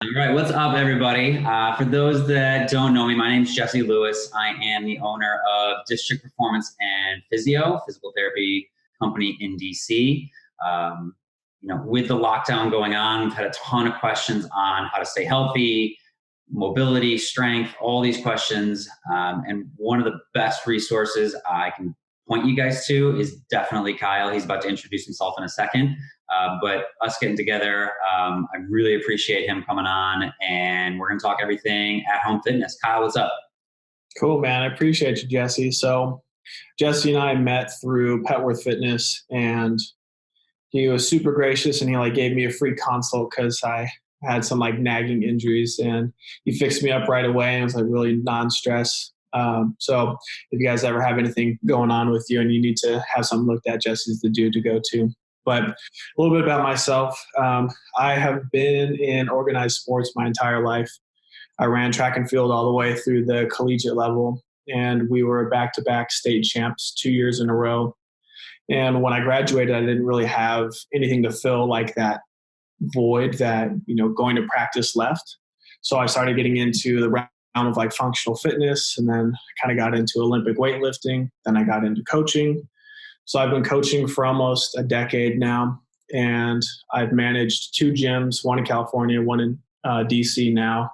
All right, what's up, everybody? For those that don't know me, my name is Jesse Lewis. I am the owner of District Performance and Physio, physical therapy company in DC. With the lockdown going on, we've had a ton of questions on how to stay healthy, mobility, strength, all these questions. And one of the best resources I can point you guys to is definitely Kyle. He's about to introduce himself in a second. But us getting together, I really appreciate him coming on, and we're going to talk everything at home fitness. Kyle, what's up? Cool, man. I appreciate you, Jesse. So Jesse and I met through Petworth Fitness, and he was super gracious, and he gave me a free consult because I had some nagging injuries, and he fixed me up right away, and it was really non-stress. So if you guys ever have anything going on with you and you need to have something looked at, Jesse's the dude to go to. But a little bit about myself. I have been in organized sports my entire life. I ran track and field all the way through the collegiate level, and we were back-to-back state champs 2 years in a row. And when I graduated, I didn't really have anything to fill that void that, going to practice left. So I started getting into the realm of functional fitness, and then kind of got into Olympic weightlifting. Then I got into coaching. So I've been coaching for almost a decade now, and I've managed two gyms, one in California, one in DC now,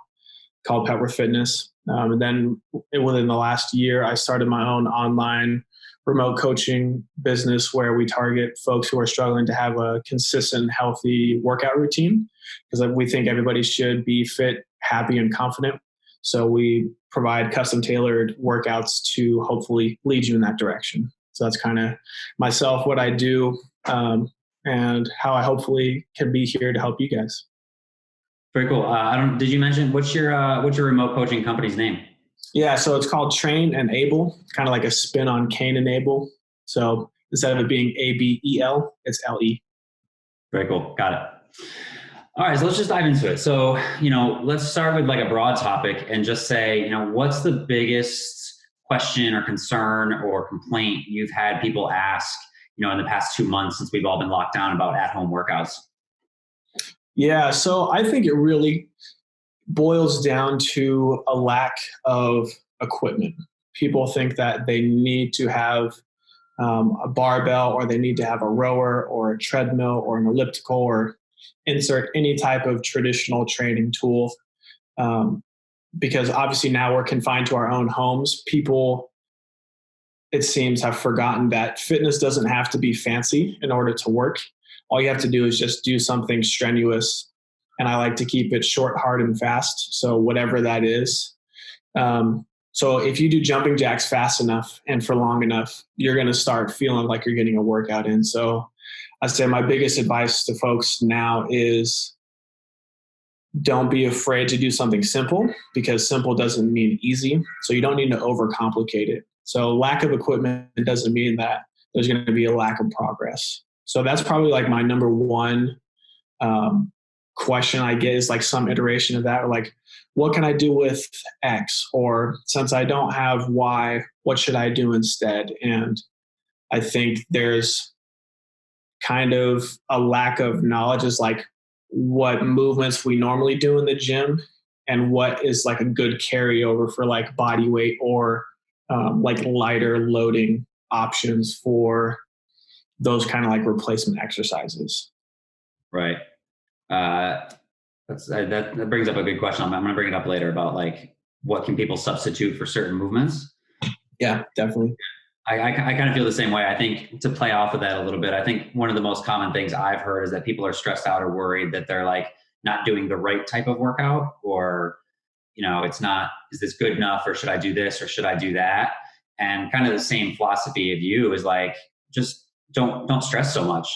called Petworth Fitness. And then within the last year, I started my own online remote coaching business where we target folks who are struggling to have a consistent, healthy workout routine, because we think everybody should be fit, happy, and confident. So we provide custom tailored workouts to hopefully lead you in that direction. So that's kind of myself, what I do, and how I hopefully can be here to help you guys. Very cool. Did you mention what's your remote coaching company's name? Yeah, so it's called Train and Able, kind of like a spin on Cain and Abel. So instead of it being ABEL, it's LE. Very cool. Got it. All right, so let's just dive into it. So, let's start with a broad topic and just say, what's the biggest question or concern or complaint you've had people ask, in the past 2 months since we've all been locked down about at-home workouts? Yeah, so I think it really boils down to a lack of equipment. People think that they need to have a barbell, or they need to have a rower or a treadmill or an elliptical, or insert any type of traditional training tool. Because obviously now we're confined to our own homes. People, it seems, have forgotten that fitness doesn't have to be fancy in order to work. All you have to do is just do something strenuous. And I like to keep it short, hard, and fast. So whatever that is. So if you do jumping jacks fast enough and for long enough, you're going to start feeling like you're getting a workout in. So I say my biggest advice to folks now is don't be afraid to do something simple, because simple doesn't mean easy. So you don't need to overcomplicate it. So lack of equipment doesn't mean that there's going to be a lack of progress. So that's probably my number one question I get, is some iteration of that, or what can I do with X? Or since I don't have Y, what should I do instead? And I think there's kind of a lack of knowledge, is what movements we normally do in the gym and what is a good carryover for body weight or lighter loading options for those kind of replacement exercises. Right. That brings up a good question. I'm going to bring it up later about what can people substitute for certain movements. Yeah, definitely. I kind of feel the same way. I think, to play off of that a little bit, I think one of the most common things I've heard is that people are stressed out or worried that they're not doing the right type of workout, or, it's not, is this good enough, or should I do this, or should I do that? And kind of the same philosophy of you is just don't stress so much.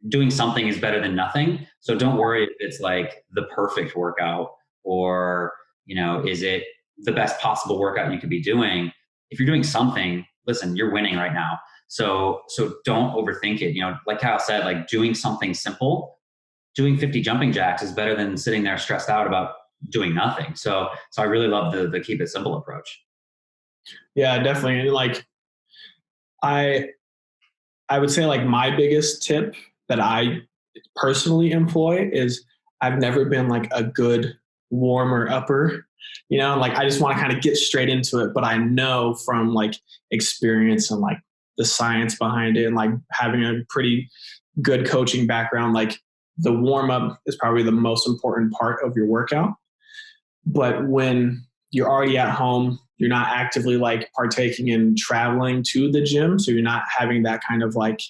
Doing something is better than nothing. So don't worry if it's the perfect workout, or, is it the best possible workout you could be doing. If you're doing something, listen, you're winning right now. So don't overthink it. Like Kyle said, doing something simple, doing 50 jumping jacks is better than sitting there stressed out about doing nothing. So I really love the keep it simple approach. Yeah, definitely. And I would say my biggest tip that I personally employ is I've never been like a good warmer upper, like I just want to kind of get straight into it. But I know from like experience and like the science behind it and like having a pretty good coaching background, like the warm up is probably the most important part of your workout. But when you're already at home, you're not actively like partaking in traveling to the gym. So you're not having that kind of like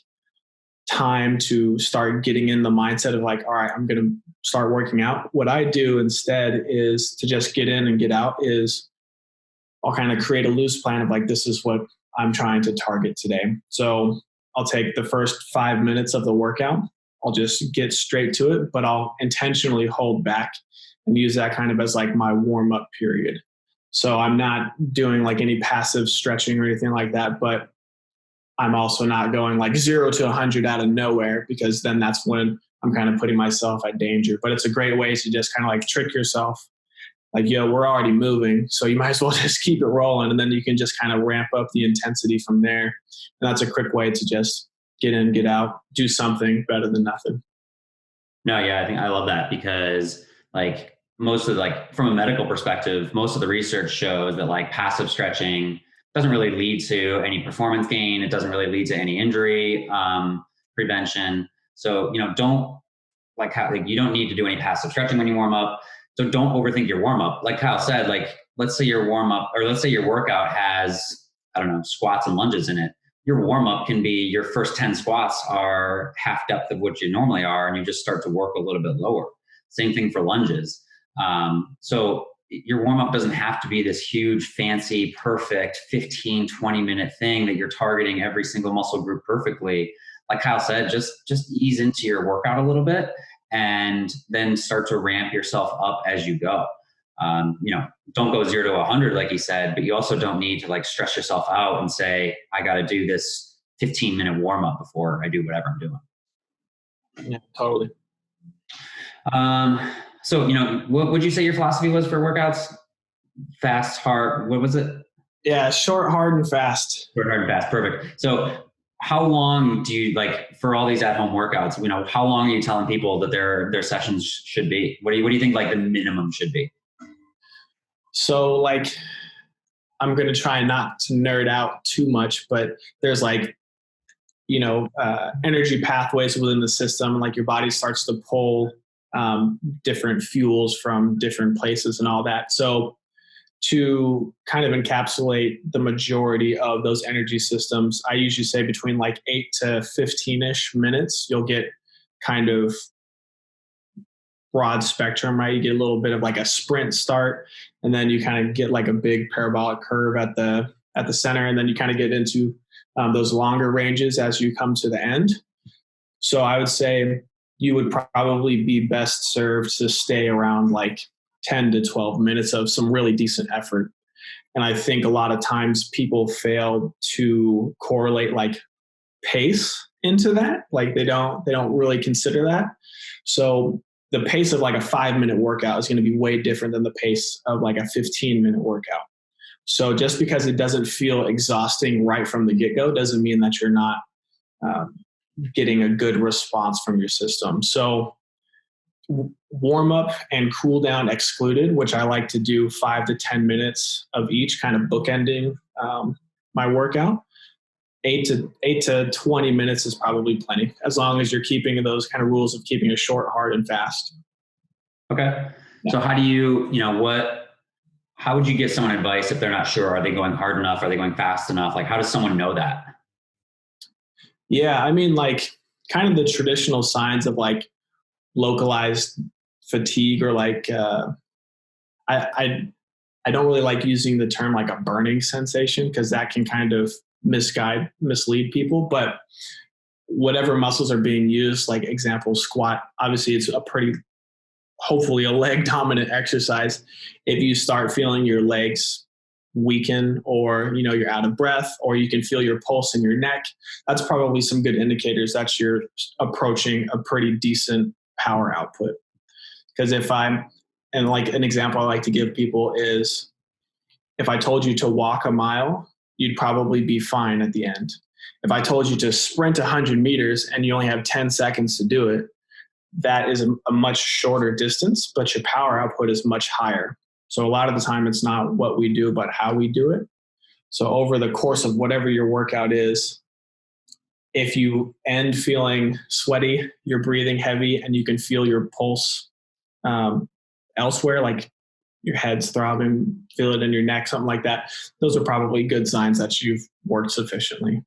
time to start getting in the mindset of like, all right, I'm going to start working out. What I do instead is to just get in and get out is I'll kind of create a loose plan of like, this is what I'm trying to target today. So I'll take the first 5 minutes of the workout. I'll just get straight to it, but I'll intentionally hold back and use that kind of as like my warm up period. So I'm not doing like any passive stretching or anything like that, but I'm also not going like 0 to 100 out of nowhere, because then that's when I'm kind of putting myself at danger. But it's a great way to just kind of like trick yourself. Like, yo, we're already moving, so you might as well just keep it rolling. And then you can just kind of ramp up the intensity from there. And that's a quick way to just get in, get out, do something better than nothing. No, yeah, I think I love that because like most of like from a medical perspective, most of the research shows that like passive stretching doesn't really lead to any performance gain. It doesn't really lead to any injury prevention. So, don't like you don't need to do any passive stretching when you warm up. So don't overthink your warm up. Like Kyle said, like let's say your warm up or let's say your workout has, I don't know, squats and lunges in it. Your warm up can be your first 10 squats are half depth of what you normally are, and you just start to work a little bit lower. Same thing for lunges. So your warm up doesn't have to be this huge, fancy, perfect 15, 20-minute thing that you're targeting every single muscle group perfectly. Like Kyle said, just ease into your workout a little bit and then start to ramp yourself up as you go. Don't go 0 to 100, like he said, but you also don't need to like stress yourself out and say, I got to do this 15-minute warm up before I do whatever I'm doing. Yeah, totally. So, what would you say your philosophy was for workouts? Fast, hard, what was it? Yeah, short, hard, and fast. Short, hard, and fast. Perfect. So how long do you like for all these at-home workouts? How long are you telling people that their sessions should be? What do you think like the minimum should be? So like, I'm going to try not to nerd out too much, but there's like, energy pathways within the system. Like your body starts to pull different fuels from different places and all that. So to kind of encapsulate the majority of those energy systems, I usually say between like 8 to 15-ish minutes, you'll get kind of broad spectrum, right? You get a little bit of like a sprint start, and then you kind of get like a big parabolic curve at the center, and then you kind of get into those longer ranges as you come to the end. So I would say you would probably be best served to stay around like 10 to 12 minutes of some really decent effort. And I think a lot of times people fail to correlate like pace into that. Like they don't really consider that. So the pace of like a 5-minute workout is going to be way different than the pace of like a 15-minute workout. So just because it doesn't feel exhausting right from the get-go doesn't mean that you're not getting a good response from your system. So warm up and cool down excluded, which I like to do 5 to 10 minutes of each, kind of bookending my workout. 8 to 20 minutes is probably plenty, as long as you're keeping those kind of rules of keeping it short, hard, and fast. Okay. Yeah. So how do you, how would you give someone advice if they're not sure? Are they going hard enough? Are they going fast enough? Like, how does someone know that? Yeah, I mean, like kind of the traditional signs of like localized fatigue, or like I don't really like using the term like a burning sensation, because that can kind of mislead people. But whatever muscles are being used, like example squat, obviously it's hopefully a leg dominant exercise. If you start feeling your legs weaken, or you're out of breath, or you can feel your pulse in your neck, that's probably some good indicators that you're approaching a pretty decent power output. Because and like an example I like to give people is, if I told you to walk a mile, you'd probably be fine at the end. If I told you to sprint 100 meters and you only have 10 seconds to do it, that is a much shorter distance, but your power output is much higher. So a lot of the time it's not what we do, but how we do it. So over the course of whatever your workout is, if you end feeling sweaty, you're breathing heavy, and you can feel your pulse elsewhere, like your head's throbbing, feel it in your neck, something like that, those are probably good signs that you've worked sufficiently.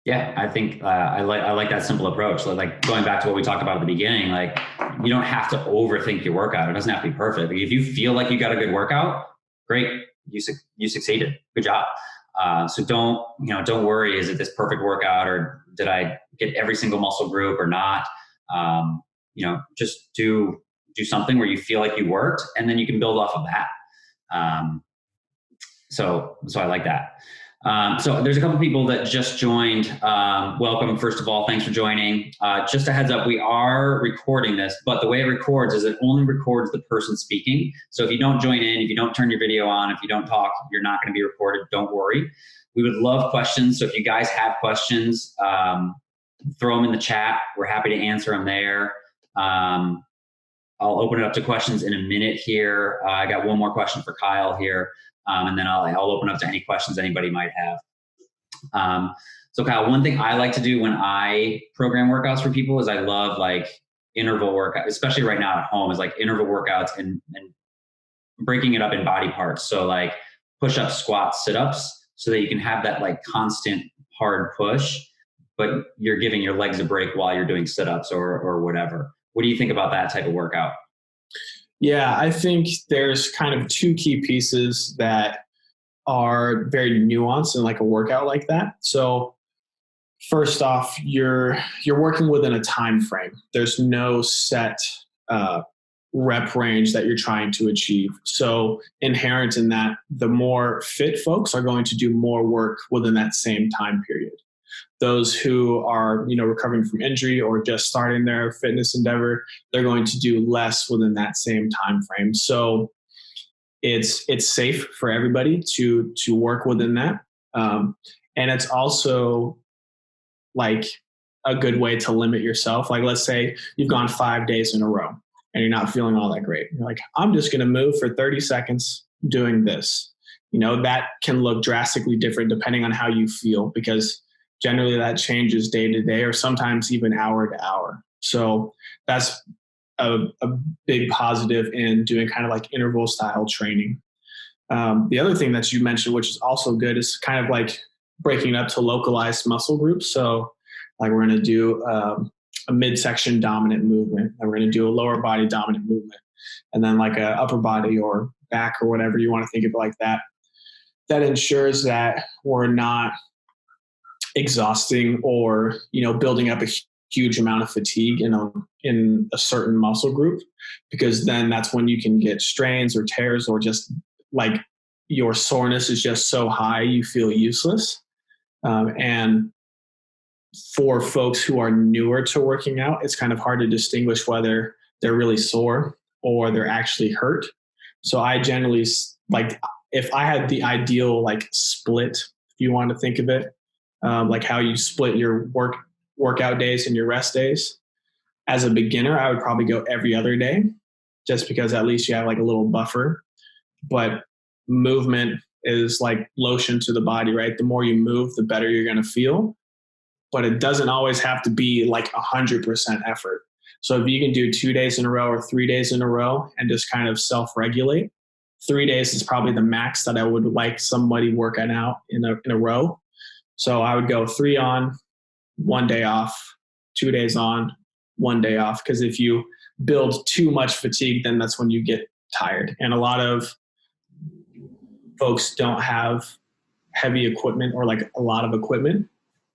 Yeah, I think I like that simple approach. So like going back to what we talked about at the beginning, like you don't have to overthink your workout. It doesn't have to be perfect. Like if you feel like you got a good workout, great, you succeeded. Good job. So don't worry. Is it this perfect workout, or did I get every single muscle group or not? Just do something where you feel like you worked, and then you can build off of that. So I like that. So there's a couple people that just joined. Welcome, first of all. Thanks for joining. Just a heads up, we are recording this, but the way it records is it only records the person speaking. So if you don't join in, if you don't turn your video on, if you don't talk, you're not going to be recorded. Don't worry. We would love questions. So if you guys have questions, throw them in the chat. We're happy to answer them there. I'll open it up to questions in a minute here. I got one more question for Kyle here. And then I'll open up to any questions anybody might have. So Kyle, one thing I like to do when I program workouts for people is I love like interval workout, especially right now at home, is like interval workouts and breaking it up in body parts. So like push-ups, squats, sit-ups, so that you can have that like constant hard push, but you're giving your legs a break while you're doing sit-ups or whatever. What do you think about that type of workout? Yeah, I think there's kind of two key pieces that are very nuanced in like a workout like that. So first off, you're working within a time frame. There's no set rep range that you're trying to achieve. So inherent in that, the more fit folks are going to do more work within that same time period. Those who are, recovering from injury or just starting their fitness endeavor, they're going to do less within that same time frame. So it's safe for everybody to work within that, and it's also like a good way to limit yourself. Like let's say you've gone 5 days in a row and you're not feeling all that great. You're like, I'm just going to move for 30 seconds doing this. That can look drastically different depending on how you feel, because generally that changes day to day or sometimes even hour to hour. So that's a big positive in doing kind of like interval style training. The other thing that you mentioned, which is also good, is kind of like breaking up to localized muscle groups. So like we're going to do a midsection dominant movement, and we're going to do a lower body dominant movement, and then like a upper body or back or whatever you want to think of it like that. That ensures that we're not exhausting or building up a huge amount of fatigue in a certain muscle group, because then that's when you can get strains or tears, or just like your soreness is just so high you feel useless. And for folks who are newer to working out, it's kind of hard to distinguish whether they're really sore or they're actually hurt. So I generally, like, if I had the ideal like split, if you want to think of it, like how you split your workout days and your rest days. As a beginner, I would probably go every other day, just because at least you have like a little buffer. But movement is like lotion to the body, right? The more you move, the better you're going to feel. But it doesn't always have to be like 100% effort. So if you can do 2 days in a row or 3 days in a row and just kind of self-regulate, 3 days is probably the max that I would like somebody working out in a row. So I would go 3 on, 1 day off, 2 days on, 1 day off. Because if you build too much fatigue, then that's when you get tired. And a lot of folks don't have heavy equipment or like a lot of equipment.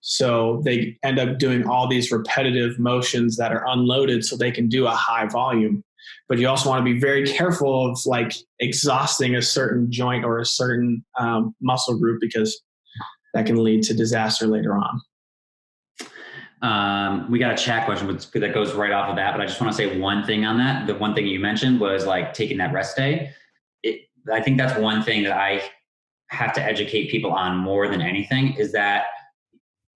So they end up doing all these repetitive motions that are unloaded so they can do a high volume. But you also want to be very careful of like exhausting a certain joint or a certain muscle group, because that can lead to disaster later on. We got a chat question that goes right off of that, but I just want to say one thing on that. The one thing you mentioned was like taking that rest day. I think that's one thing that I have to educate people on more than anything, is that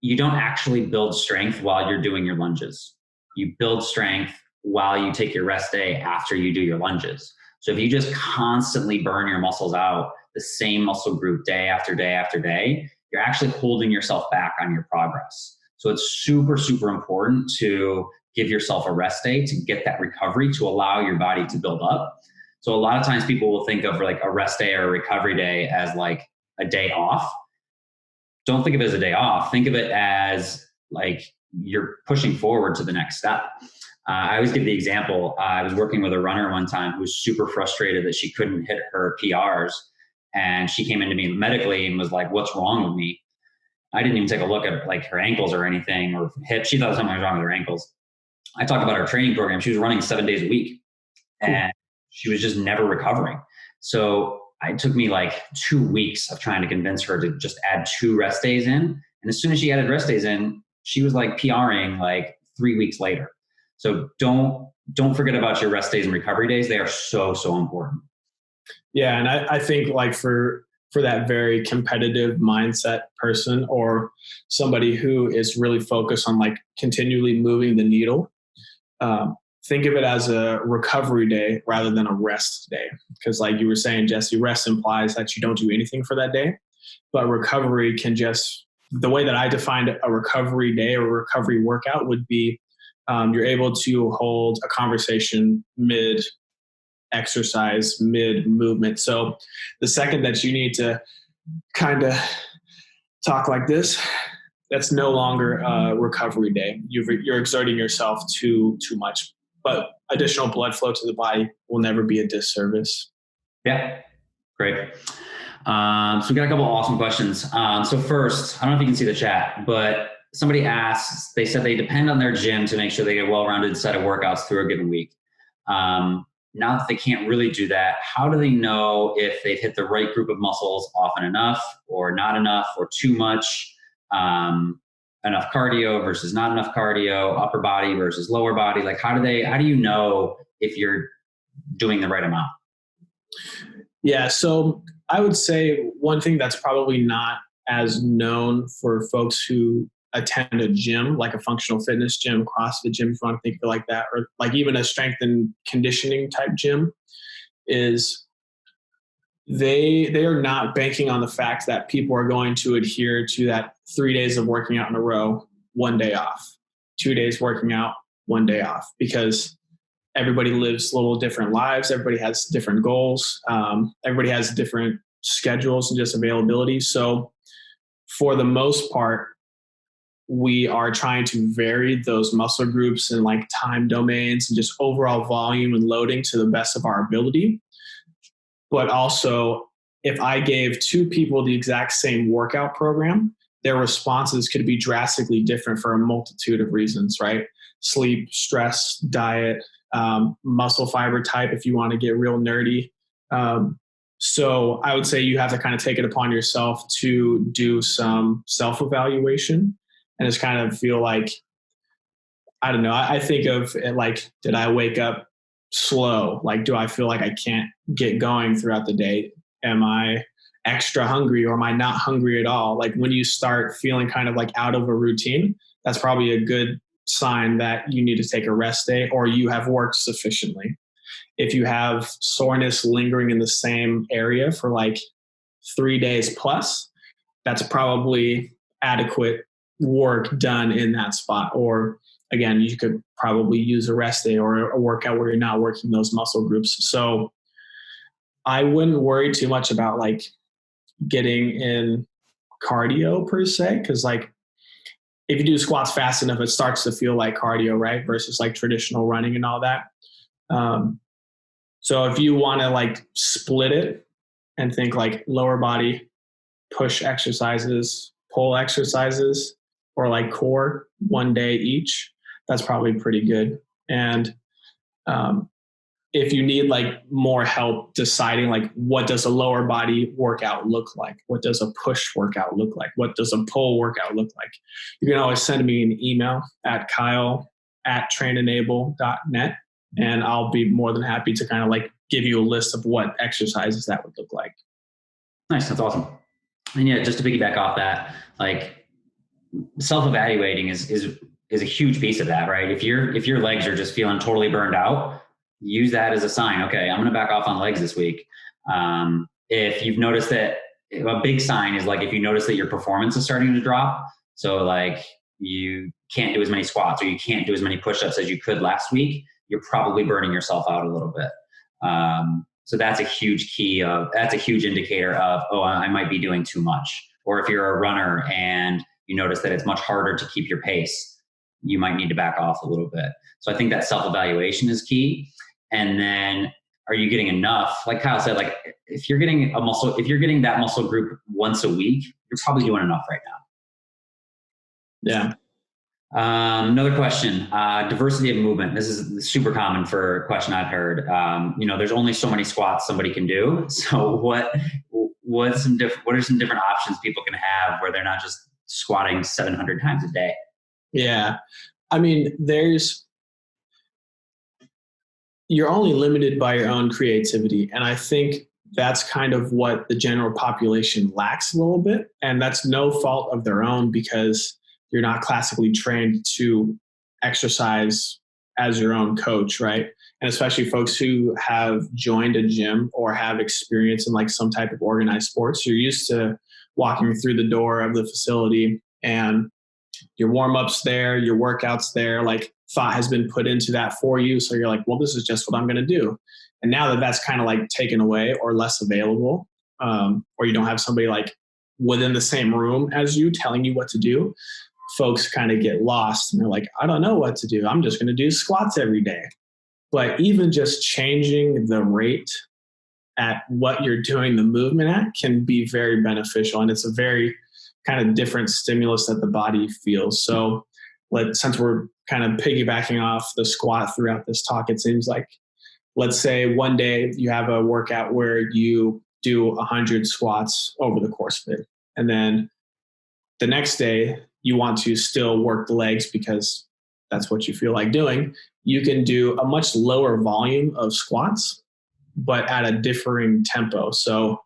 you don't actually build strength while you're doing your lunges. you build strength while you take your rest day after you do your lunges. So if you just constantly burn your muscles out, the same muscle group day after day after day, you're actually holding yourself back on your progress. So it's super, super important to give yourself a rest day to get that recovery, to allow your body to build up. So a lot of times people will think of like a rest day or a recovery day as like a day off. Don't think of it as a day off. Think of it as like you're pushing forward to the next step. I always give the example. I was working with a runner one time who was super frustrated that she couldn't hit her PRs. And she came into me medically and was like, what's wrong with me? I didn't even take a look at like her ankles or anything or hips. She thought something was wrong with her ankles. I talked about her training program. She was running 7 days a week and she was just never recovering. So it took me like 2 weeks of trying to convince her to just add 2 rest days in. And as soon as she added rest days in, she was like PRing like 3 weeks later. So don't forget about your rest days and recovery days. They are so, so important. Yeah. And I think like for that very competitive mindset person or somebody who is really focused on like continually moving the needle, think of it as a recovery day rather than a rest day. Because like you were saying, Jesse, rest implies that you don't do anything for that day. But recovery can just, the way that I defined a recovery day or a recovery workout would be you're able to hold a conversation mid exercise, mid movement. So the second that you need to kind of talk like this, that's no longer a recovery day. You're exerting yourself too much. But additional blood flow to the body will never be a disservice. Yeah, great. So we got a couple of awesome questions. So first, I don't know if you can see the chat, but somebody asks, they said they depend on their gym to make sure they get a well-rounded set of workouts through a given week. Now that they can't really do that, how do they know if they've hit the right group of muscles often enough or not enough or too much? Enough cardio versus not enough cardio, upper body versus lower body? Like how do you know if you're doing the right amount? Yeah. So I would say one thing that's probably not as known for folks who attend a gym, like a functional fitness gym, CrossFit gym, if you want to think of it like that, or like even a strength and conditioning type gym, is they are not banking on the fact that people are going to adhere to that 3 days of working out in a row, 1 day off, 2 days working out, 1 day off, because everybody lives little different lives. Everybody has different goals. Everybody has different schedules and just availability. So for the most part, we are trying to vary those muscle groups and like time domains and just overall volume and loading to the best of our ability. But also, if I gave 2 people the exact same workout program, their responses could be drastically different for a multitude of reasons, right? Sleep, stress, diet, muscle fiber type, if you want to get real nerdy. So I would say you have to kind of take it upon yourself to do some self-evaluation and just kind of feel like, I don't know, I think of it like, did I wake up slow? Like, do I feel like I can't get going throughout the day? Am I extra hungry or am I not hungry at all? Like when you start feeling kind of like out of a routine, that's probably a good sign that you need to take a rest day or you have worked sufficiently. If you have soreness lingering in the same area for like 3 days plus, that's probably adequate work done in that spot. Or again, you could probably use a rest day or a workout where you're not working those muscle groups. So I wouldn't worry too much about like getting in cardio per se, because like if you do squats fast enough, it starts to feel like cardio, right? Versus like traditional running and all that. So if you want to like split it and think like lower body push exercises, pull exercises, or like core 1 day each, that's probably pretty good. And if you need like more help deciding like what does a lower body workout look like, what does a push workout look like, what does a pull workout look like, you can always send me an email at kyle@trainenable.net, and I'll be more than happy to kind of like give you a list of what exercises that would look like. Nice. That's awesome. And yeah, just to piggyback off that, like self-evaluating is is a huge piece of that, right? If your legs are just feeling totally burned out, use that as a sign. Okay, I'm going to back off on legs this week. If you've noticed that, a big sign is like if you notice that your performance is starting to drop. So like you can't do as many squats or you can't do as many push-ups as you could last week, you're probably burning yourself out a little bit. So that's a huge that's a huge indicator of, oh, I might be doing too much. Or if you're a runner and you notice that it's much harder to keep your pace, you might need to back off a little bit. So I think that self-evaluation is key. And then, are you getting enough? Like Kyle said, like if you're getting that muscle group once a week, you're probably doing enough right now. Yeah. Another question, diversity of movement. This is super common for a question I've heard. There's only so many squats somebody can do. So what are some different options people can have where they're not just squatting 700 times a day? Yeah. I mean, you're only limited by your own creativity. And I think that's kind of what the general population lacks a little bit. And that's no fault of their own because you're not classically trained to exercise as your own coach, right? And especially folks who have joined a gym or have experience in like some type of organized sports, you're used to walking through the door of the facility and your warm-ups there, your workouts there, like thought has been put into that for you. So you're like, well, this is just what I'm going to do. And now that that's kind of like taken away or less available, or you don't have somebody like within the same room as you telling you what to do, folks kind of get lost and they're like, I don't know what to do. I'm just going to do squats every day. But even just changing the rate at what you're doing the movement at can be very beneficial. And it's a very kind of different stimulus that the body feels. So since we're kind of piggybacking off the squat throughout this talk, it seems like, let's say one day you have a workout where you do 100 squats over the course of it. And then the next day you want to still work the legs because that's what you feel like doing. You can do a much lower volume of squats, but at a differing tempo. So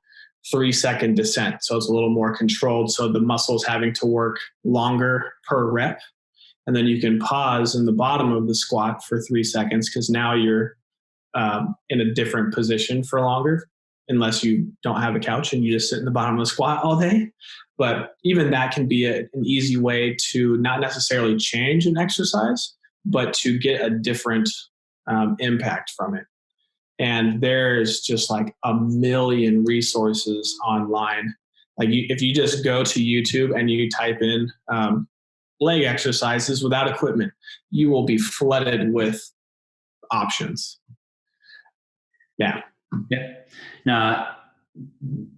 3-second descent. So it's a little more controlled. So the muscle's having to work longer per rep. And then you can pause in the bottom of the squat for 3 seconds because now you're in a different position for longer, unless you don't have a couch and you just sit in the bottom of the squat all day. But even that can be an easy way to not necessarily change an exercise, but to get a different impact from it. And there's just like a million resources online. Like if you just go to YouTube and you type in leg exercises without equipment, you will be flooded with options. Yeah. Yeah. Now,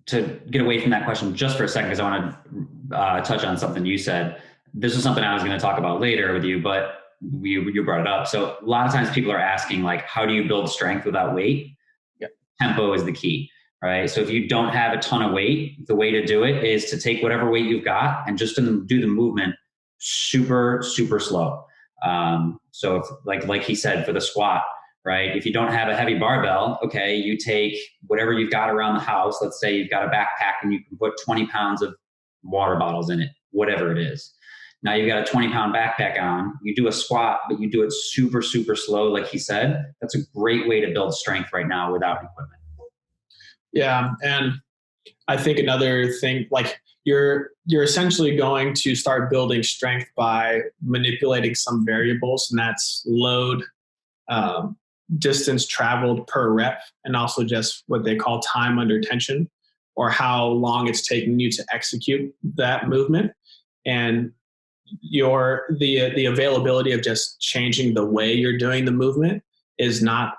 to get away from that question just for a second, because I want to touch on something you said. This is something I was going to talk about later with you, but you brought it up. So a lot of times people are asking, like, how do you build strength without weight? Yep. Tempo is the key, right? So if you don't have a ton of weight, the way to do it is to take whatever weight you've got and just do the movement super, super slow. So if, like he said, for the squat, right? If you don't have a heavy barbell, okay, you take whatever you've got around the house. Let's say you've got a backpack and you can put 20 pounds of water bottles in it, whatever it is. Now you've got a 20-pound backpack on, you do a squat, but you do it super, super slow, like he said. That's a great way to build strength right now without equipment. Yeah. And I think another thing, like you're essentially going to start building strength by manipulating some variables, and that's load, distance traveled per rep, and also just what they call time under tension, or how long it's taking you to execute that movement. And the availability of just changing the way you're doing the movement is not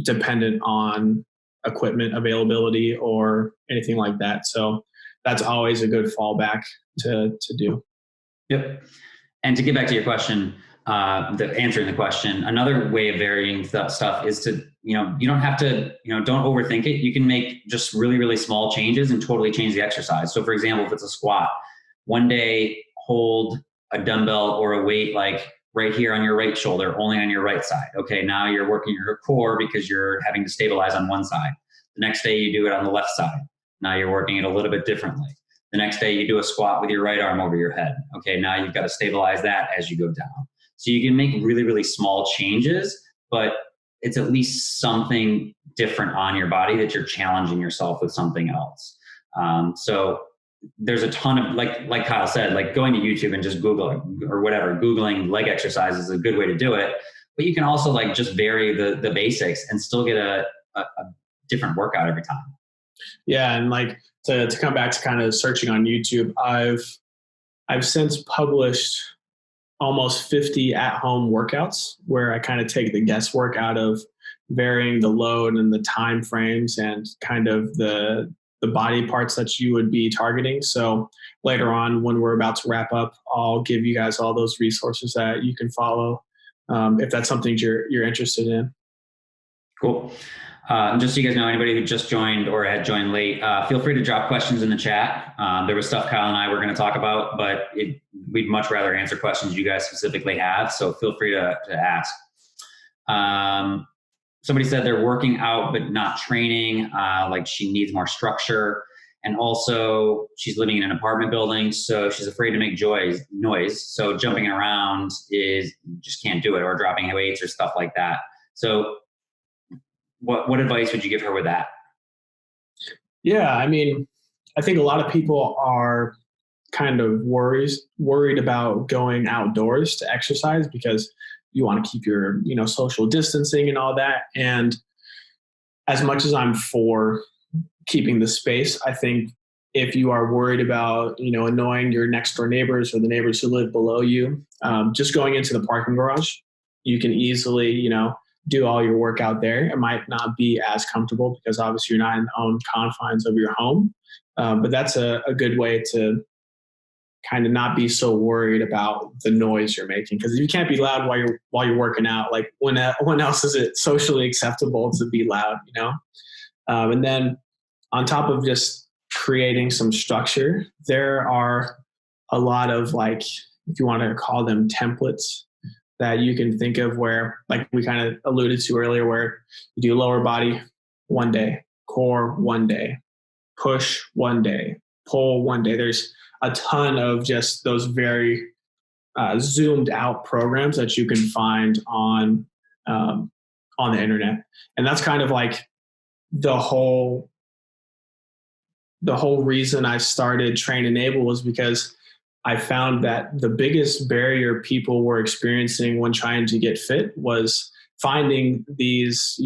dependent on equipment availability or anything like that. So that's always a good fallback to do. Yep. And to get back to your question, answering the question, another way of varying stuff is to, you don't have to, don't overthink it. You can make just really, really small changes and totally change the exercise. So for example, if it's a squat, one day hold a dumbbell or a weight like right here on your right shoulder, only on your right side. Okay, now you're working your core because you're having to stabilize on one side. The next day you do it on the left side. Now you're working it a little bit differently. The next day you do a squat with your right arm over your head. Okay, now you've got to stabilize that as you go down. So you can make really, really small changes, but it's at least something different on your body that you're challenging yourself with something else. So there's a ton of, like Kyle said, like going to YouTube and just Googling or whatever, Googling leg exercise is a good way to do it. But you can also like just vary the basics and still get a different workout every time. Yeah. And like to come back to kind of searching on YouTube, I've since published almost 50 at-home workouts where I kind of take the guesswork out of varying the load and the time frames and kind of the body parts that you would be targeting. So later on, when we're about to wrap up, I'll give you guys all those resources that you can follow if that's something you're interested in. Cool. Just so you guys know, anybody who just joined or had joined late, feel free to drop questions in the chat. There was stuff Kyle and I were going to talk about, but we'd much rather answer questions you guys specifically have. So feel free to ask. Somebody said they're working out but not training, like she needs more structure. And also she's living in an apartment building, so she's afraid to make noise. So jumping around just can't do it, or dropping weights or stuff like that. So what advice would you give her with that? Yeah, I mean, I think a lot of people are kind of worried about going outdoors to exercise because you want to keep your, social distancing and all that. And as much as I'm for keeping the space, I think if you are worried about, annoying your next door neighbors or the neighbors who live below you, just going into the parking garage, you can easily, do all your workout there. It might not be as comfortable because obviously you're not in the own confines of your home. But that's a good way to kind of not be so worried about the noise you're making, because you can't be loud while you're working out. Like when else is it socially acceptable to be loud, And then on top of just creating some structure, there are a lot of, like, if you want to call them templates that you can think of, where, like we kind of alluded to earlier, where you do lower body one day, core one day, push one day, pull one day. There's a ton of just those very zoomed out programs that you can find on the internet. And that's kind of like the whole reason I started Train Enable, was because I found that the biggest barrier people were experiencing when trying to get fit was finding these,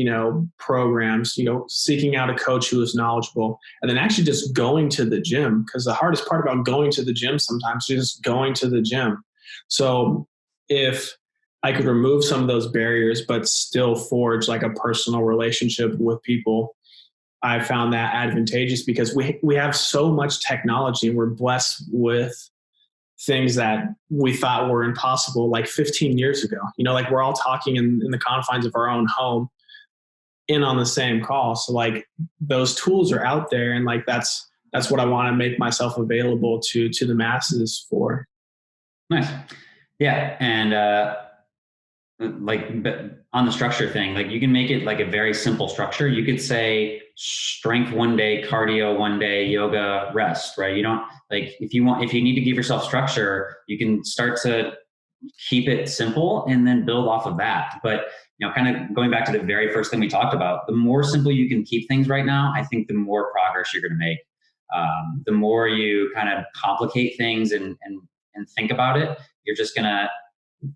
programs, seeking out a coach who is knowledgeable, and then actually just going to the gym. Because the hardest part about going to the gym sometimes is just going to the gym. So if I could remove some of those barriers, but still forge like a personal relationship with people, I found that advantageous, because we have so much technology, and we're blessed with things that we thought were impossible like 15 years ago. Like we're all talking in the confines of our own home in on the same call. So like those tools are out there, and like that's what I want to make myself available to the masses for. Nice. Yeah. And like on the structure thing, like you can make it like a very simple structure. You could say strength one day, cardio one day, yoga, rest, right? You don't, like, if you need to give yourself structure, you can start to keep it simple and then build off of that. But, kind of going back to the very first thing we talked about, the more simple you can keep things right now, I think the more progress you're going to make. The more you kind of complicate things and think about it, you're just going to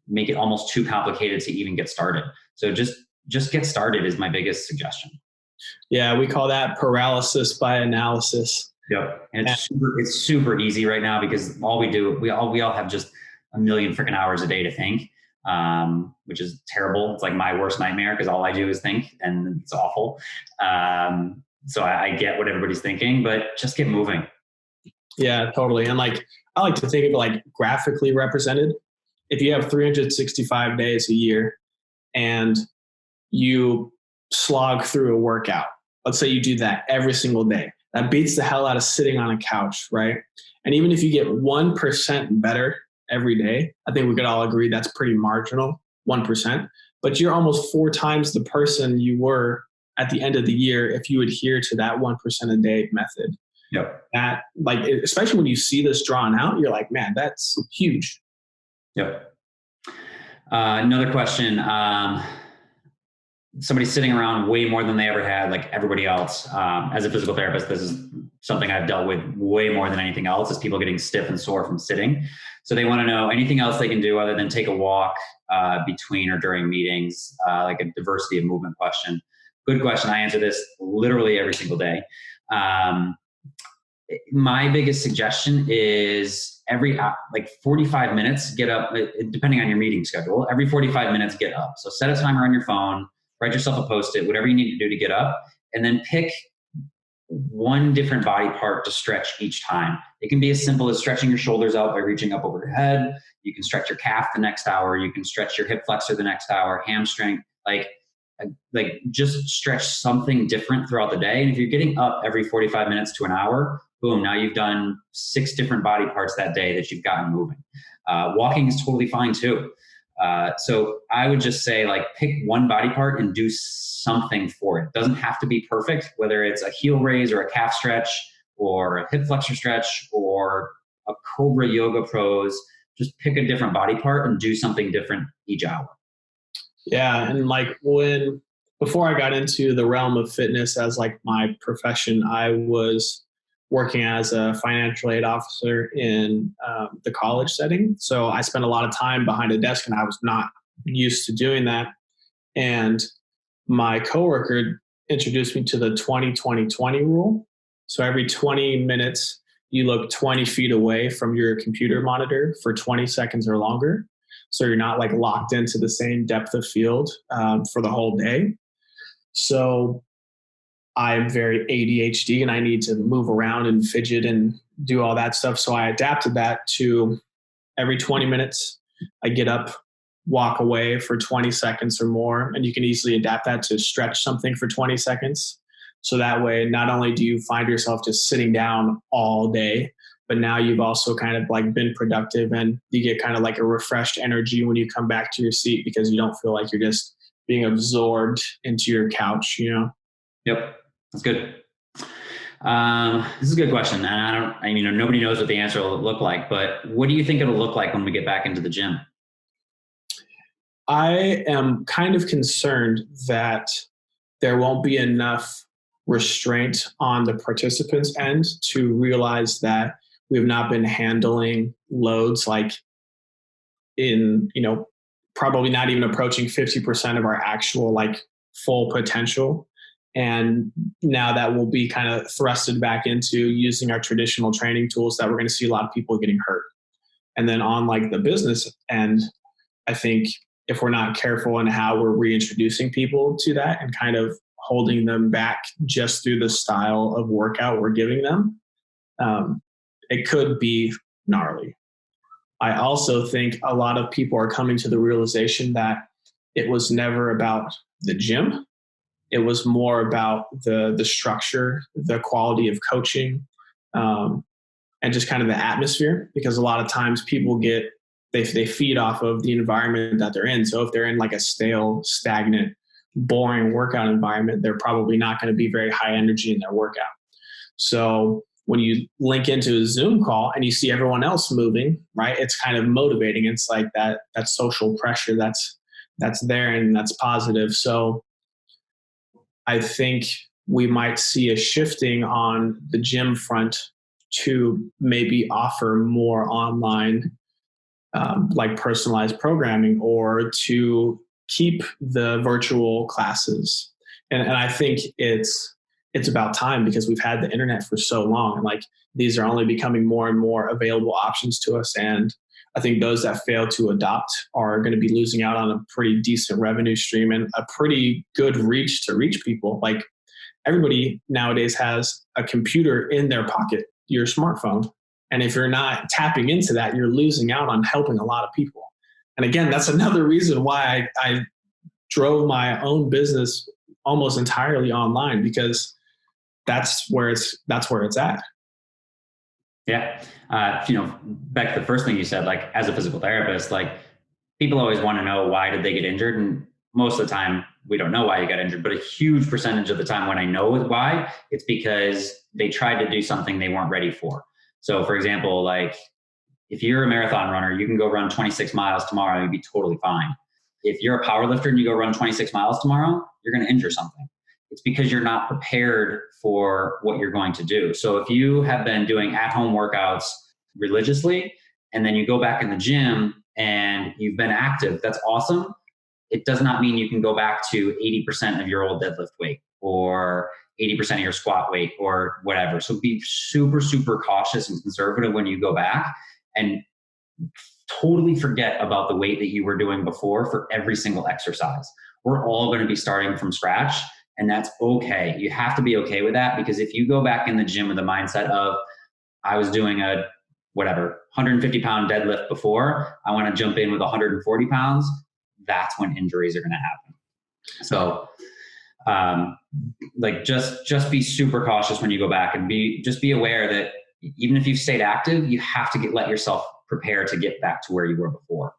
make it almost too complicated to even get started. So just get started is my biggest suggestion. Yeah, we call that paralysis by analysis. Yep. And it's super easy right now, because we all have just a million freaking hours a day to think, which is terrible. It's like my worst nightmare, because all I do is think, and it's awful. So I get what everybody's thinking, but just get moving. Yeah, totally. And like, I like to think of it like graphically represented. If you have 365 days a year and you slog through a workout, let's say you do that every single day, that beats the hell out of sitting on a couch, right? And even if you get 1% better every day, I think we could all agree that's pretty marginal, 1%. But you're almost 4 times the person you were at the end of the year if you adhere to that 1% a day method. Yep. That, like, especially when you see this drawn out, you're like, man, that's huge. Yep. Another question. Somebody's sitting around way more than they ever had, like everybody else. As a physical therapist, this is something I've dealt with way more than anything else, is people getting stiff and sore from sitting. So they want to know anything else they can do other than take a walk between or during meetings, like a diversity of movement question. Good question. I answer this literally every single day. My biggest suggestion is every like 45 minutes, get up, depending on your meeting schedule, every 45 minutes, get up. So set a timer on your phone, write yourself a post-it, whatever you need to do to get up, and then pick one different body part to stretch each time. It can be as simple as stretching your shoulders out by reaching up over your head. You can stretch your calf the next hour. You can stretch your hip flexor the next hour, hamstring, like just stretch something different throughout the day. And if you're getting up every 45 minutes to an hour, boom, now you've done 6 different body parts that day that you've gotten moving. Walking is totally fine too. So I would just say, like, pick one body part and do something for it. It doesn't have to be perfect, whether it's a heel raise or a calf stretch or a hip flexor stretch or a cobra yoga pose. Just pick a different body part and do something different each hour. Yeah. And like before I got into the realm of fitness as like my profession, I was working as a financial aid officer in the college setting. So I spent a lot of time behind a desk and I was not used to doing that. And my coworker introduced me to the 20-20-20 rule. So every 20 minutes, you look 20 feet away from your computer monitor for 20 seconds or longer. So you're not like locked into the same depth of field for the whole day. So I'm very ADHD and I need to move around and fidget and do all that stuff. So I adapted that to every 20 minutes, I get up, walk away for 20 seconds or more. And you can easily adapt that to stretch something for 20 seconds. So that way, not only do you find yourself just sitting down all day, but now you've also kind of like been productive and you get kind of like a refreshed energy when you come back to your seat because you don't feel like you're just being absorbed into your couch, you know? Yep. That's good. This is a good question. And nobody knows what the answer will look like, but what do you think it'll look like when we get back into the gym? I am kind of concerned that there won't be enough restraint on the participants' end to realize that we have not been handling loads like probably not even approaching 50% of our actual like full potential. And now that will be kind of thrusted back into using our traditional training tools that we're going to see a lot of people getting hurt. And then on like the business end, I think if we're not careful in how we're reintroducing people to that and kind of holding them back just through the style of workout we're giving them, it could be gnarly. I also think a lot of people are coming to the realization that it was never about the gym. It was more about the structure, the quality of coaching, and just kind of the atmosphere. Because a lot of times people they feed off of the environment that they're in. So if they're in like a stale, stagnant, boring workout environment, they're probably not going to be very high energy in their workout. So when you link into a Zoom call and you see everyone else moving, right, it's kind of motivating. It's like that social pressure that's there and that's positive. So I think we might see a shifting on the gym front to maybe offer more online, like personalized programming, or to keep the virtual classes. And I think it's about time because we've had the internet for so long, and like these are only becoming more and more available options to us. And I think those that fail to adopt are going to be losing out on a pretty decent revenue stream and a pretty good reach to reach people. Like everybody nowadays has a computer in their pocket, your smartphone. And if you're not tapping into that, you're losing out on helping a lot of people. And again, that's another reason why I drove my own business almost entirely online, because that's where it's at. Yeah. Back to the first thing you said, like as a physical therapist, like people always want to know, why did they get injured? And most of the time we don't know why you got injured, but a huge percentage of the time when I know why, it's because they tried to do something they weren't ready for. So for example, like if you're a marathon runner, you can go run 26 miles tomorrow, you'd be totally fine. If you're a power lifter and you go run 26 miles tomorrow, you're going to injure something. It's because you're not prepared for what you're going to do. So if you have been doing at-home workouts religiously, and then you go back in the gym and you've been active, that's awesome. It does not mean you can go back to 80% of your old deadlift weight or 80% of your squat weight or whatever. So be super, super cautious and conservative when you go back, and totally forget about the weight that you were doing before for every single exercise. We're all going to be starting from scratch, and that's okay. You have to be okay with that, because if you go back in the gym with the mindset of, I was doing a 150 pound deadlift before, I want to jump in with 140 pounds, that's when injuries are going to happen. So just be super cautious when you go back, and be aware that even if you've stayed active, you have to let yourself prepare to get back to where you were before.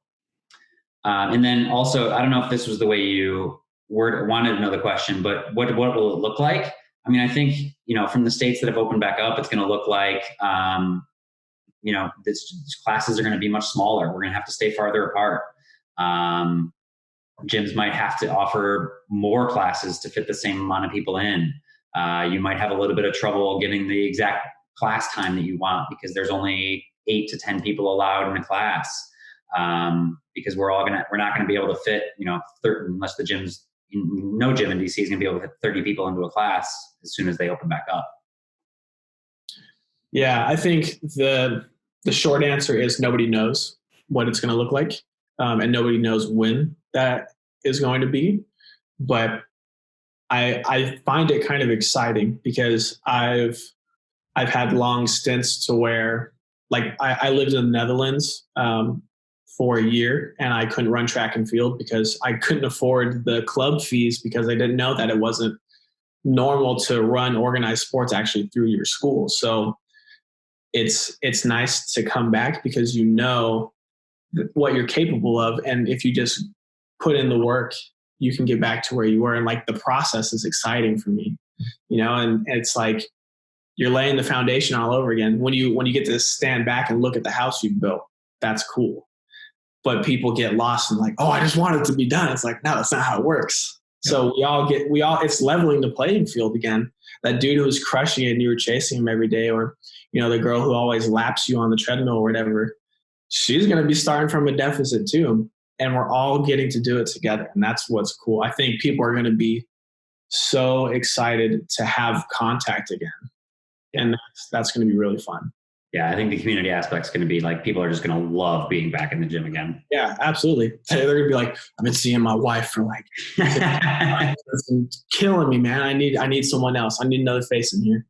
And then also, I don't know if this was the way you wanted to know the question, but what will it look like? I mean, I think, from the states that have opened back up, it's going to look like, these classes are going to be much smaller. We're going to have to stay farther apart. Gyms might have to offer more classes to fit the same amount of people in. You might have a little bit of trouble getting the exact class time that you want, because there's only 8 to 10 people allowed in a class. Because we're not going to be able to fit, unless no gym in DC is going to be able to fit 30 people into a class as soon as they open back up. Yeah, I think the short answer is nobody knows what it's going to look like, and nobody knows when that is going to be. But I find it kind of exciting, because I've had long stints to where, like, I lived in the Netherlands for a year, and I couldn't run track and field because I couldn't afford the club fees, because I didn't know that it wasn't normal to run organized sports actually through your school. So it's nice to come back, because you know what you're capable of, and if you just put in the work, you can get back to where you were. And like, the process is exciting for me, and it's like you're laying the foundation all over again. When you get to stand back and look at the house you've built, that's cool. But people get lost and like, oh, I just want it to be done. It's like, no, that's not how it works. Yeah. So it's leveling the playing field again. That dude who was crushing it and you were chasing him every day, or, the girl who always laps you on the treadmill or whatever, she's going to be starting from a deficit too. And we're all getting to do it together. And that's what's cool. I think people are going to be so excited to have contact again. And that's going to be really fun. Yeah, I think the community aspect is going to be like, people are just going to love being back in the gym again. Yeah, absolutely. They're going to be like, I've been seeing my wife for like, it's killing me, man. I need someone else. I need another face in here.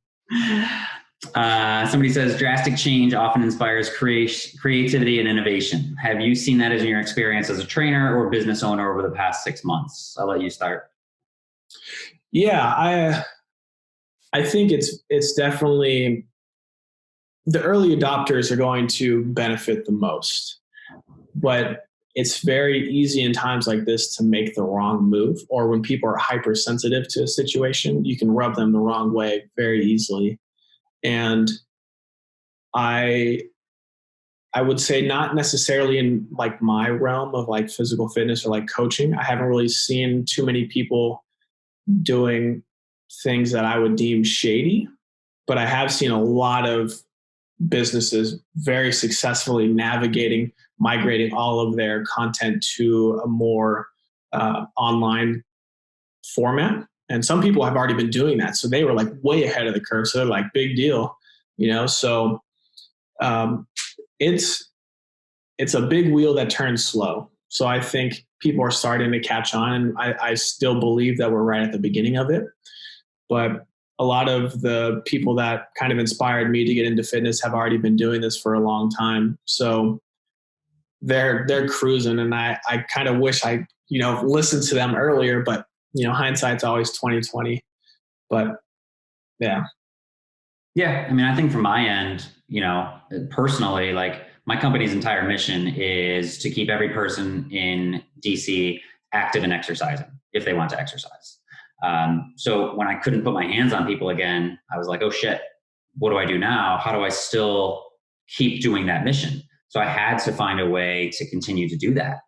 Somebody says drastic change often inspires creativity and innovation. Have you seen that as in your experience as a trainer or business owner over the past 6 months? I'll let you start. Yeah, I think it's definitely, the early adopters are going to benefit the most, but it's very easy in times like this to make the wrong move, or when people are hypersensitive to a situation, you can rub them the wrong way very easily. And I would say not necessarily in like my realm of like physical fitness or like coaching. I haven't really seen too many people doing things that I would deem shady, but I have seen a lot of businesses very successfully migrating all of their content to a more online format. And some people have already been doing that. So they were like way ahead of the curve. So they're like, big deal, so it's a big wheel that turns slow. So I think people are starting to catch on, and I still believe that we're right at the beginning of it. But a lot of the people that kind of inspired me to get into fitness have already been doing this for a long time. So they're cruising, and I kind of wish I, listened to them earlier, but hindsight's always 20/20. But yeah. Yeah. I mean, I think from my end, personally, like, my company's entire mission is to keep every person in DC active and exercising if they want to exercise. So when I couldn't put my hands on people again, I was like, oh shit, what do I do now? How do I still keep doing that mission? So I had to find a way to continue to do that.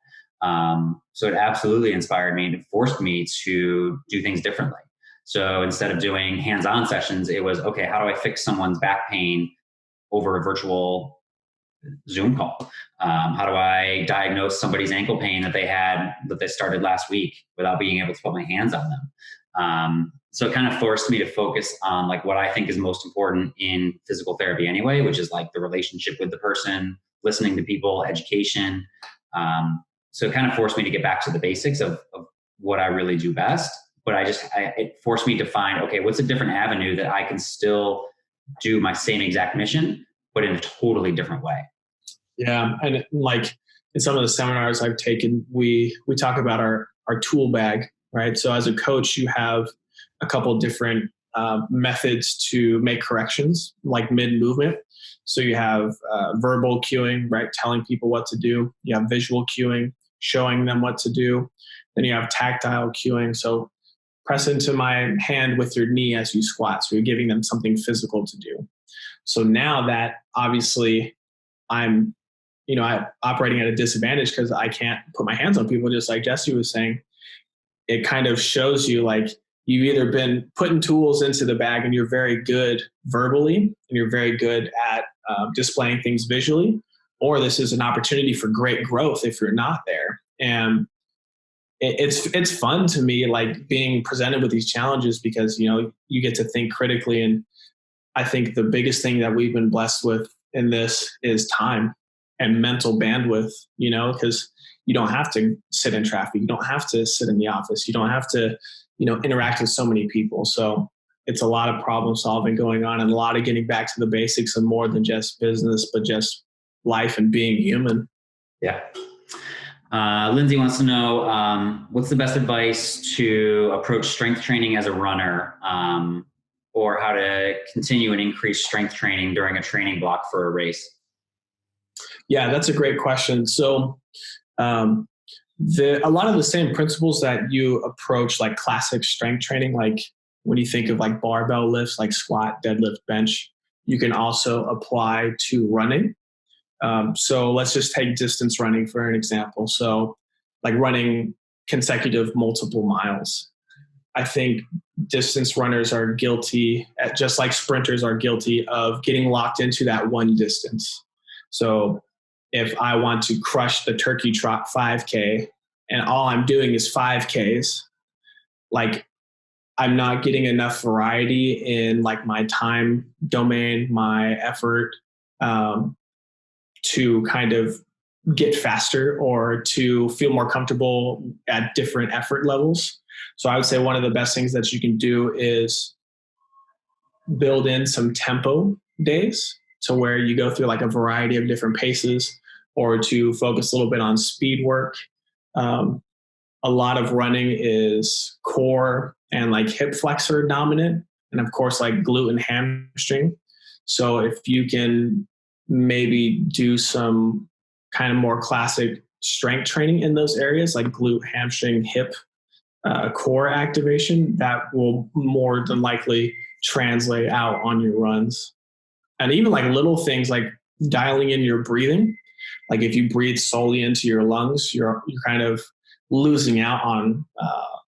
So it absolutely inspired me and it forced me to do things differently. So instead of doing hands-on sessions, it was, okay, how do I fix someone's back pain over a virtual Zoom call? How do I diagnose somebody's ankle pain that they started last week without being able to put my hands on them? So it kind of forced me to focus on like what I think is most important in physical therapy anyway, which is like the relationship with the person, listening to people, education. So it kind of forced me to get back to the basics of what I really do best. But it forced me to find, okay, what's a different avenue that I can still do my same exact mission, but in a totally different way. Yeah. And like in some of the seminars I've taken, we talk about our tool bag, right? So as a coach, you have a couple different methods to make corrections, like mid-movement. So you have verbal cueing, right? Telling people what to do. You have visual cueing, showing them what to do. Then you have tactile cueing. So press into my hand with your knee as you squat. So you're giving them something physical to do. So now that obviously I'm operating at a disadvantage because I can't put my hands on people, just like Jesse was saying, it kind of shows you like you've either been putting tools into the bag and you're very good verbally and you're very good at displaying things visually, or this is an opportunity for great growth if you're not there. And it's fun to me, like being presented with these challenges, because you get to think critically. And I think the biggest thing that we've been blessed with in this is time and mental bandwidth, because you don't have to sit in traffic. You don't have to sit in the office. You don't have to, interact with so many people. So it's a lot of problem solving going on and a lot of getting back to the basics of more than just business, but just life and being human. Yeah. Lindsay wants to know, what's the best advice to approach strength training as a runner, or how to continue and increase strength training during a training block for a race? Yeah, that's a great question. So a lot of the same principles that you approach like classic strength training, like when you think of like barbell lifts, like squat, deadlift, bench, you can also apply to running. So let's just take distance running for an example. So like running consecutive multiple miles. I think distance runners are guilty, just like sprinters are guilty of getting locked into that one distance. So if I want to crush the turkey trot 5K and all I'm doing is 5Ks, like I'm not getting enough variety in like my time domain, my effort, to kind of get faster or to feel more comfortable at different effort levels. So I would say one of the best things that you can do is build in some tempo days, to where you go through like a variety of different paces, or to focus a little bit on speed work. A lot of running is core and like hip flexor dominant, and of course like glute and hamstring. So if you can maybe do some kind of more classic strength training in those areas, like glute, hamstring, hip, core activation, that will more than likely translate out on your runs. And even like little things like dialing in your breathing. Like if you breathe solely into your lungs, you're kind of losing out on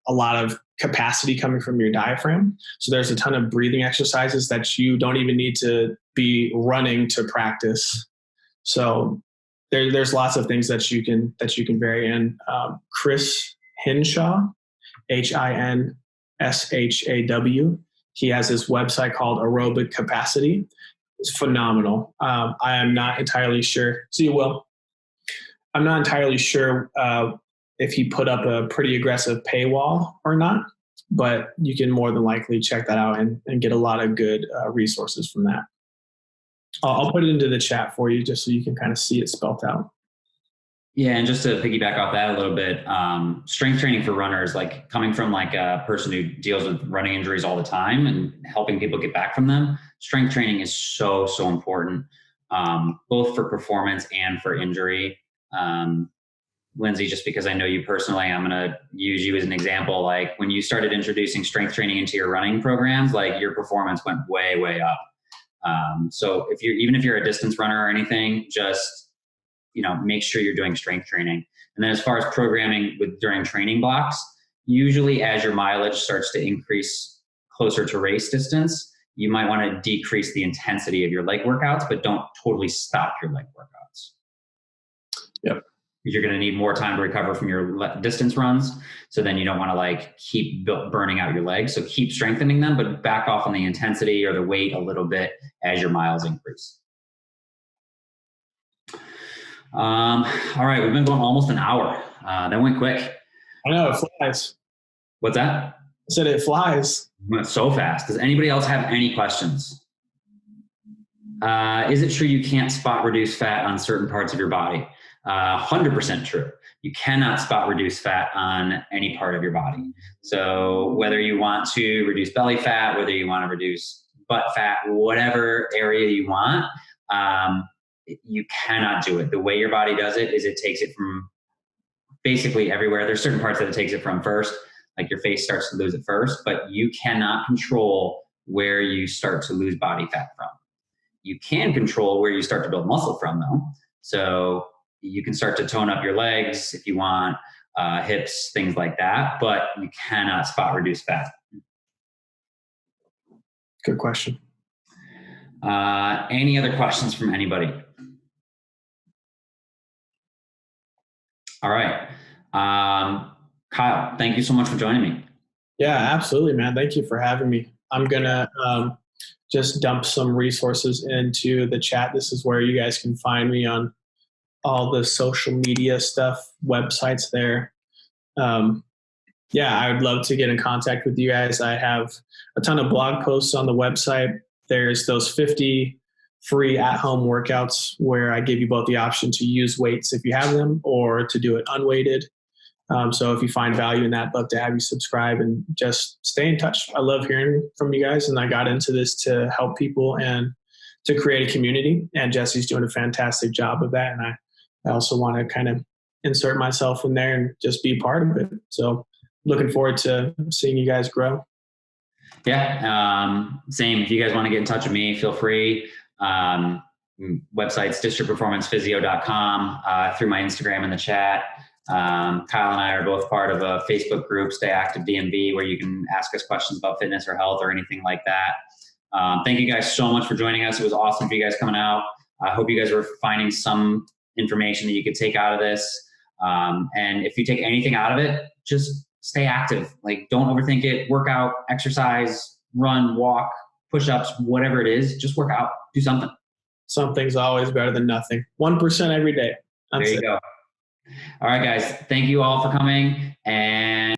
a lot of capacity coming from your diaphragm. So there's a ton of breathing exercises that you don't even need to be running to practice. So there's lots of things that you can vary in. Chris Hinshaw, HINSHAW. He has this website called Aerobic Capacity. It's phenomenal. I am not entirely sure. See you, Will. I'm not entirely sure if he put up a pretty aggressive paywall or not, but you can more than likely check that out and get a lot of good resources from that. I'll put it into the chat for you just so you can kind of see it spelled out. Yeah, and just to piggyback off that a little bit, strength training for runners, like coming from like a person who deals with running injuries all the time and helping people get back from them, strength training is so, so important, both for performance and for injury. Lindsay, just because I know you personally, I'm going to use you as an example. Like when you started introducing strength training into your running programs, like your performance went way, way up. So even if you're a distance runner or anything, just make sure you're doing strength training. And then as far as programming during training blocks, usually as your mileage starts to increase closer to race distance, you might want to decrease the intensity of your leg workouts, but don't totally stop your leg workouts. Yep. You're going to need more time to recover from your distance runs. So then you don't want to keep burning out your legs. So keep strengthening them, but back off on the intensity or the weight a little bit as your miles increase. All right. We've been going almost an hour. That went quick. I know, it flies. What's that? I said it flies. It went so fast. Does anybody else have any questions? Is it true you can't spot reduce fat on certain parts of your body? 100% true. You cannot spot reduce fat on any part of your body. So whether you want to reduce belly fat, whether you want to reduce butt fat, whatever area you want, you cannot do it. The way your body does it is it takes it from basically everywhere. There's certain parts that it takes it from first, like your face starts to lose it first, but you cannot control where you start to lose body fat from. You can control where you start to build muscle from, though. So you can start to tone up your legs if you want, hips, things like that, but you cannot spot reduce fat. Good question. Any other questions from anybody? All right. Kyle, thank you so much for joining me. Yeah, absolutely, man. Thank you for having me. I'm going to just dump some resources into the chat. This is where you guys can find me on all the social media stuff, websites there. I would love to get in contact with you guys. I have a ton of blog posts on the website. There's those 50 free at-home workouts where I give you both the option to use weights if you have them or to do it unweighted. So if you find value in that, I'd love to have you subscribe and just stay in touch. I love hearing from you guys, and I got into this to help people and to create a community, and Jesse's doing a fantastic job of that. And I also want to kind of insert myself in there and just be part of it. So looking forward to seeing you guys grow. Yeah. Same. If you guys want to get in touch with me, feel free. Websites, districtperformancephysio.com, through my Instagram in the chat. Kyle and I are both part of a Facebook group, Stay Active DMV, where you can ask us questions about fitness or health or anything like that. Thank you guys so much for joining us. It was awesome for you guys coming out. I hope you guys were finding some information that you could take out of this. And if you take anything out of it, just stay active. Don't overthink it. Work out, exercise, run, walk, push-ups, whatever it is, just work out, do something. Something's always better than nothing. 1% every day. There you go. All right, guys. Thank you all for coming. And